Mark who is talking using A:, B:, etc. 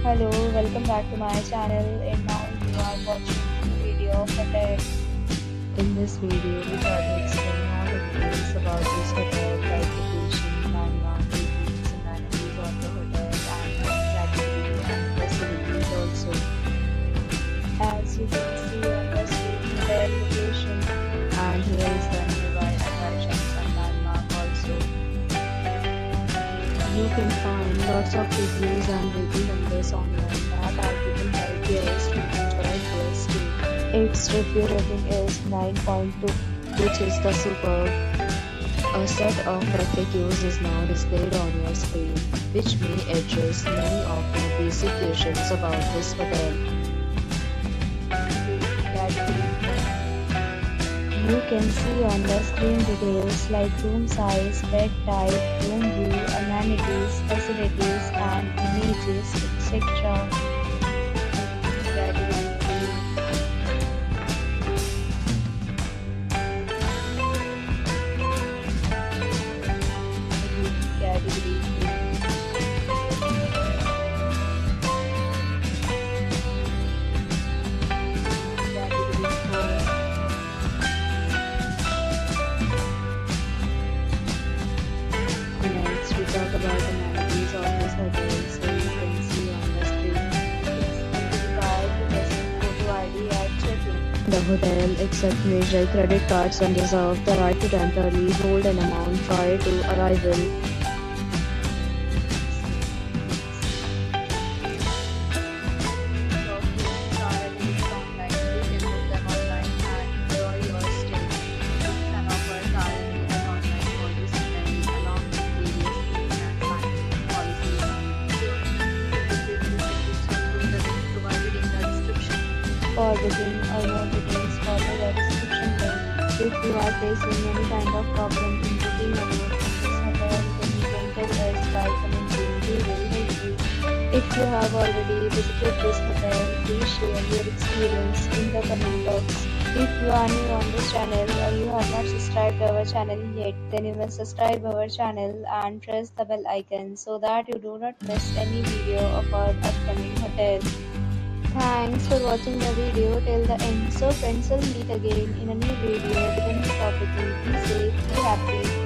A: Hello, welcome back to my channel, and now you are watching a video of hotel.
B: In this video, we try to explain all the details about this hotel, like location, landmark, reviews, amenities of the hotel, and category and facilities also.
A: As you can see on the screen, hotel location.
B: And here is the nearby attractions and landmark also. You can find lots of reviews and rating numbers online that are given by guests to enjoy their stay.
A: Its review rating is 9.2.
B: Which is the superb. A set of FAQs is now displayed on your screen, which may address many of the basic questions about this hotel.
A: You can see on the screen details like room size, bed type, room view, amenities, facilities, and images, etc.
B: Category Next, we talk about amenities of this hotel, so you can see on the screen.
A: It's required to present photo ID at check-in.
B: The hotel accepts major credit cards and reserves the right to temporarily hold an amount prior to arrival.
A: Documents are available online. You can book them online and enjoy your stay.
B: Can offer travel online for this hotel along with various fees and financing policies.
A: Provided in the description. For booking or more details, follow the description link. If you are facing any kind of problem in booking a room in this hotel, then you can tell us by commenting. We will help you. If you have already visited this hotel, please share your experience in the comment box. If you are new on this channel or you have not subscribed our channel yet, then you must subscribe our channel and press the bell icon so that you do not miss any video of our upcoming hotel. Thanks for watching the video till the end. So friends, will meet again in a new video with a new topic. Be safe, be happy.